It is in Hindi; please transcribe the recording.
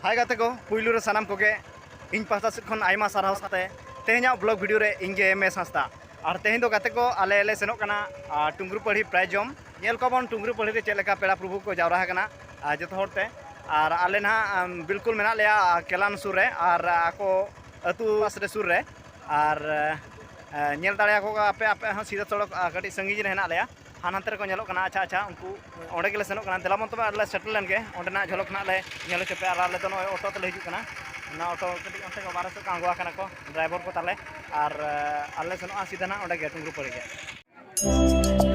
हाय गाते को पुइलू रे सानाम कोगे इन पास्ता से खन आयमा साराव साथे तेहना ब्लॉग वीडियो रे इंगे एमएस हंसदा और तेहन दो गाते को आले ले सेनोक कना टुंगरू पढ़ी प्राय जम नेल को बन टुंगरू पढ़ी रे चेलेका पेड़ा प्रभु को जावरा कना जतो होते और आले ना बिल्कुल मेना लेया केलान सुर रे और आको अतु पास रे सुर रे और नेल दाड़िया को आपे आपे सीधा सड़क कटी संगीज रे हेना लेया हानांतर को नेलो कना अच्छा अच्छा उनको ओंडे गेले सेनोक कना देलामन तबे आले सेटल लेन गे ओंडेना झलक ना ले नेलो चेपे आले तो नो ऑटो तले हिजु कना ना ऑटो कटी ओंटे को बारह का आंगुआ कना को ड्राइवर को ताले और आले सेनो सीधा ना ओंडे गे टुंगरू पड़े गे